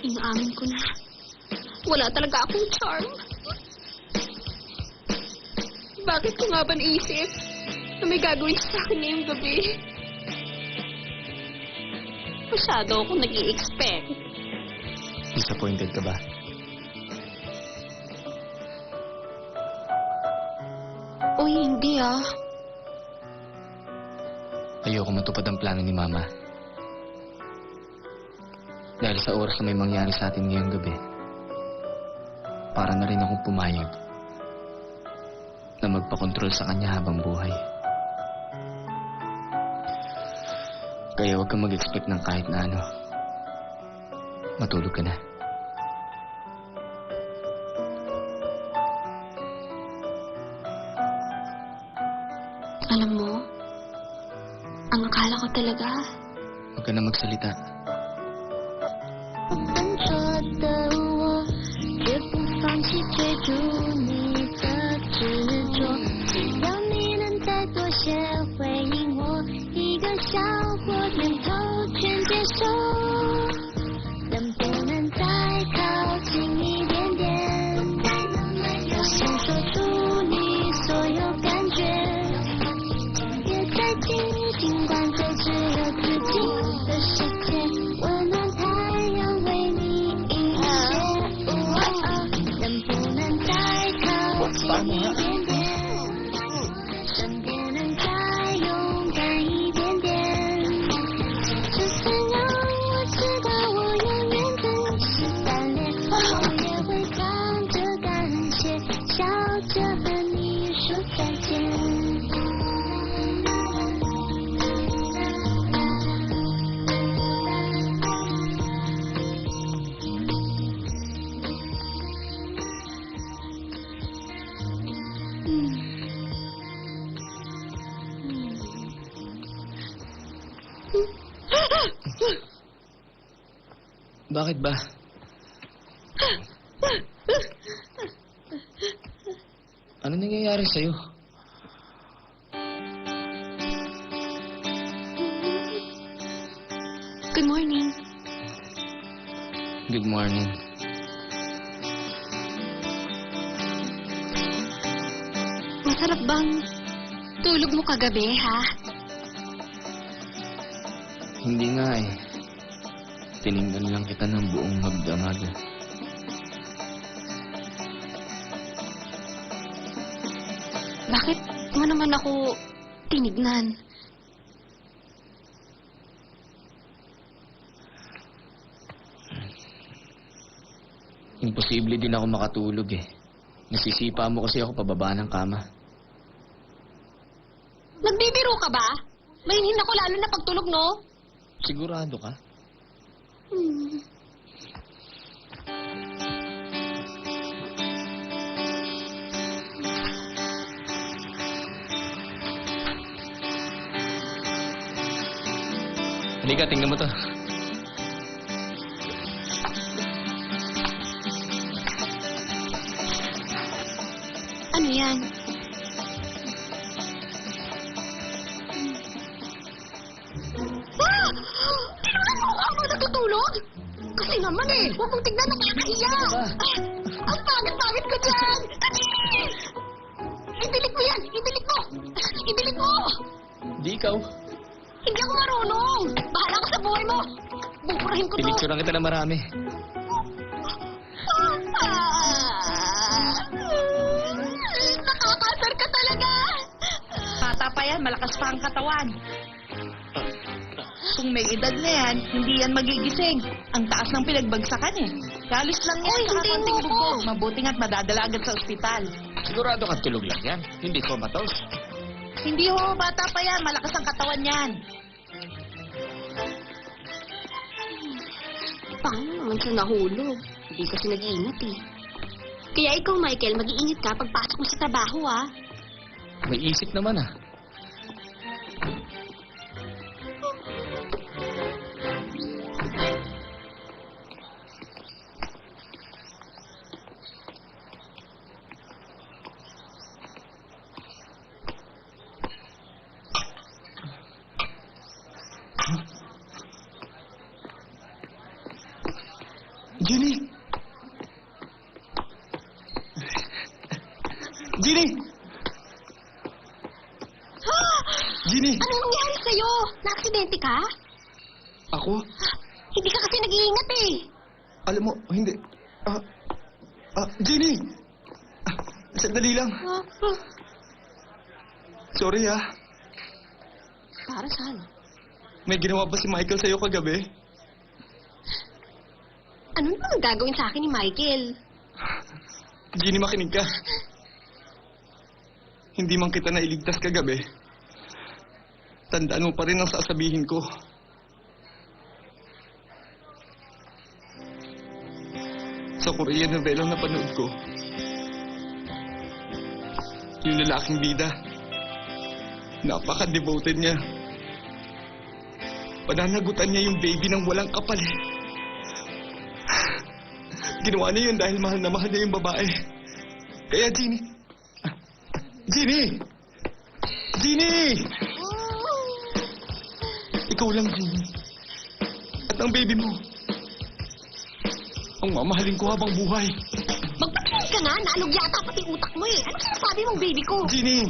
Inaamin ko na. Wala talaga akong charm. Bakit ko nga ba naisip na may gagawin sa akin ngayong gabi? Masyado akong nag-i-expect. Disappointed ka ba? Uy, hindi Ayoko matupad ang plano ni Mama. Dahil sa oras na may mangyari sa atin ngayong gabi, para na rin akong pumayag na magpakontrol sa kanya habang buhay. Kaya huwag kang mag-expect ng kahit na ano. Matulog ka na. Alam mo, ang akala ko talaga, Huwag ka na magsalita. 笨拙的我，绝不放弃追逐你的执着。只要你能再多些回应我，一个小火念头全接受。能不能再靠近一点点？我想说出你所有感觉，别再近，尽管这只有自己的世界，温暖太阳为你迎接。能不能再靠近一点点？身边能再勇敢一点点？只是让我知道我永远的是单恋，我也会藏着感谢，笑着和你说再见。Bakit ba? Ano nangyayari sa'yo? good morning. Good morning. Masarap bang tulog mo kagabi, ha? Hindi nga eh. Tiningnan lang kita ng buong magdamag. Bakit mo naman ako tinignan? Imposible din ako makatulog eh. Nasisipa mo kasi ako pababa ng kama. Nagbibiro ka ba? Mahinhin ako lalo na pagtulog, no? Sigurado ka? Hmm. Halika, tingnan mo to. Ano yan? Ah! Tinulog mo ako natutulog? Kasi naman eh, huwag mong tignan, nakakahiya. Ang pangit-pangit ko dyan! Ibilik mo yan! Ibilik mo! Ibilik mo! Di ikaw. Hindi ako marunong! Bahala ka sa buhay mo! Buburahin ko to! Pinicturean kita na marami. Nakakasar ka talaga! Bata pa yan, malakas pa ang katawan. Kung may edad na yan, hindi yan magigising. Ang taas ng pinagbagsakan eh. Kalis lang yan Uy, sa hintayin konting mo ako. bubog. Mabuti nga't madadala agad sa ospital. Sigurado ka tulog lang yan. Hindi comatose. Hindi ho, bata pa yan. Malakas ang katawan yan. Paano naman siya nahulog? Hindi kasi nag-iingat eh. Kaya ikaw, Michael, mag-iingat ka pagpasok mo sa trabaho, ah. May isip naman ah. Jenny! Jenny! Jenny! Anong nangyari sa'yo? Na-aksidente ka? Ako? Hindi ka kasi nag-iingat eh. Alam mo, hindi. Jenny! Sandali lang. Sorry ah. Para saan? May ginawa ba si Michael sa'yo kagabi? Ano naman gagawin sa akin ni Michael? Jenny, makinig ka. Hindi man kita nailigtas kagabi. Tandaan mo pa rin ang sasabihin ko. Sa Korean novela na panood ko, yung lalaking bida, napaka-devoted niya. Pananagutan niya yung baby ng walang kapalit. Ginawa niya yun dahil mahal na mahal niya yung babae. Kaya, Jenny! Jenny! Jenny! Ikaw lang, Jenny. At ang baby mo. Ang mamahalin ko habang buhay. Magpatingin ka na, naalog yata pati utak mo eh. Ano sinasabi mong baby ko? Jenny,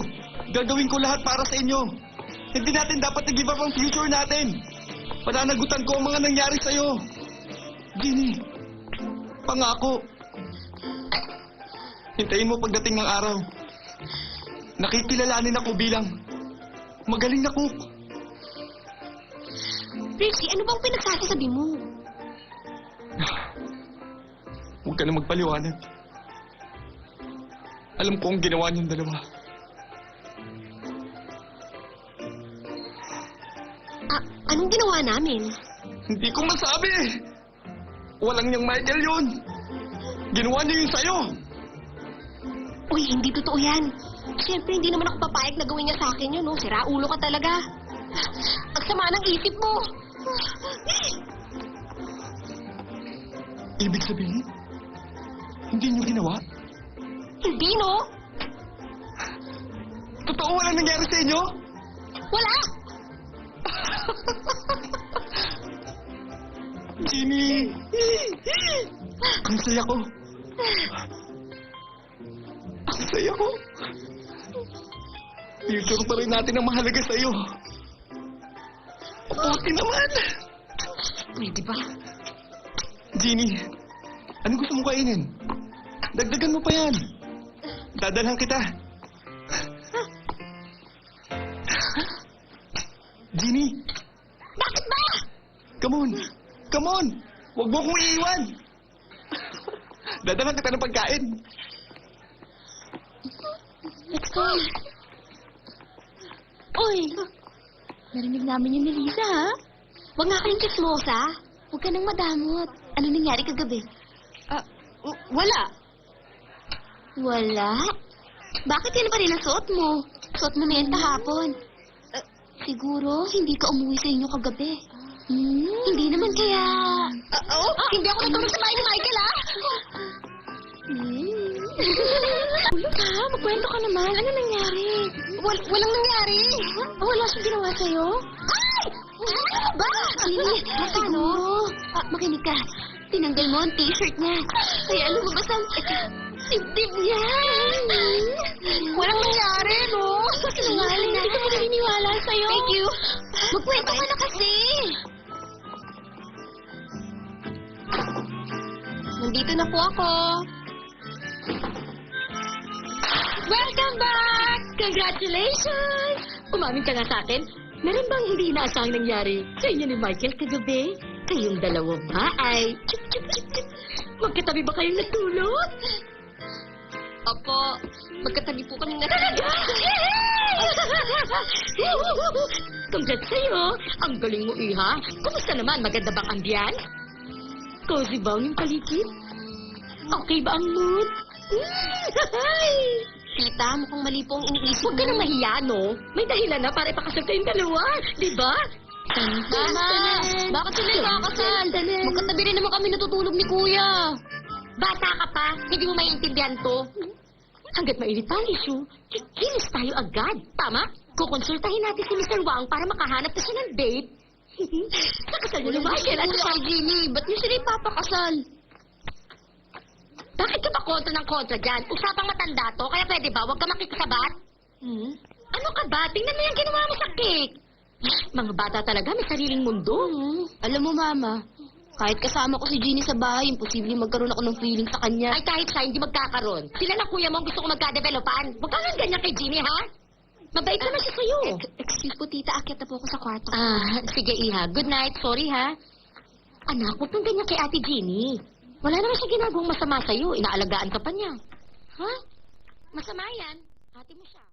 gagawin ko lahat para sa inyo. Hindi natin dapat i-give up ang future natin. Pananagutan ko ang mga nangyari sa'yo. Jenny, pangako. Hintayin mo pagdating ng araw. Nakikilalanin ako bilang magaling na cook. Richie, ano bang pinagsasabi mo? Huwag ka na magpaliwanag. Alam ko ang ginawa niyong dalawa. Anong ginawa namin? Hindi ko masabi! Walang niyang Michael yun! Ginawa niya yun sa'yo! Uy, hindi totoo yan. Siyempre, hindi naman ako papayag na gawin niya sa akin yun, no? Siraulo ka talaga. Ang sama ng isip mo. Ibig sabihin, hindi niyo ginawa? Hindi, no? Totoo walang nangyari sa inyo? Wala! Jimmy! Ang saya ko. Ang Saya ko. Future pa rin natin ang mahalaga sa'yo. Puti naman. Pwede ba? Jeannie, anong gusto mong kainin? Dagdagan mo pa yan. Dadalhan kita. Jeannie, Bakit ba? come on. Come on. Huwag mo akong iiwan. Dadalhan kita ng pagkain. Let's go. Uy! Narinig namin yun ni Lisa, ha? Huwag nga kayong chismosa. Huwag ka nang madamot. Ano nangyari kagabi? Wala. Wala? Bakit yan pa rin ang suot mo? Suot mo na yan kahapon. Siguro, hindi ka umuwi sa inyo kagabi. Hindi naman kaya... hindi ako natulog sa bahay ni Michael, ha? Ulog ha, magkwento ka naman. Ano nangyari? Walang nangyari. Wala siyang ginawa sa'yo? Ay! Ano ba? Hindi, siguro. Makinig ka. Tinanggal mo ang t-shirt niya. Kaya lumabas ang dibdib niya. Walang nangyari, no? Sinungaling na. Hindi ko maniniwala sa'yo. Thank you. Magkwento ka na kasi. Nandito na po ako. Welcome back! Congratulations! Umamin ka nga sa akin. Meron bang hindi inaasahang nangyari sa inyo ni Michael kagabi? Kayong dalawa ba ay... Magkatabi ba kayong natulog? Opo, magkatabi po kami natulog. Congrats sa'yo! Ang galing mo, Iha. Kumusta naman? Maganda bang ambience? Cozy ba yung paligid? Okay ba ang mood? Tita, mukhang mali po ang iniisip mo. Huwag ka na mahiya, no? May dahilan na para ipakasal kayong dalawa. Di ba? Mama, bakit sila ikakasal? Magkatabi rin naman kami natutulog ni Kuya. Bata ka pa, hindi mo maiintindihan to. Hanggat mainit pa ang issue, kikinis tayo agad. Tama? Kukonsultahin natin si Mr. Wang para makahanap na siya ng date. Nakasal niyo na Michael at saka Jeannie. Ba't niyo sila ipapakasal? Bakit ka ba kontra ng kontra dyan? Usapang matanda to, kaya pwede ba? Huwag ka makikisabat. Ano ka ba? Tingnan mo yung ginawa mo sa cake. Mga bata talaga, may sariling mundo. Alam mo, Mama, kahit kasama ko si Jeannie sa bahay, imposible magkaroon ako ng feeling sa kanya. Ay, kahit siya, hindi magkakaroon. Sila na kuya mo ang gusto ko magka-developan. Huwag ka nga ganyan kay Jeannie, ha? Mabait naman siya sa'yo. Excuse po, tita. Akyat na po ako sa kwarto. Sige, Iha. Good night. Sorry, ha? Anak, huwag kang ganyan kay Ate Jeannie. Wala naman siya ginagawang masama sa'yo. Inaalagaan ka pa niya. Ha? Masama yan. Ate mo siya.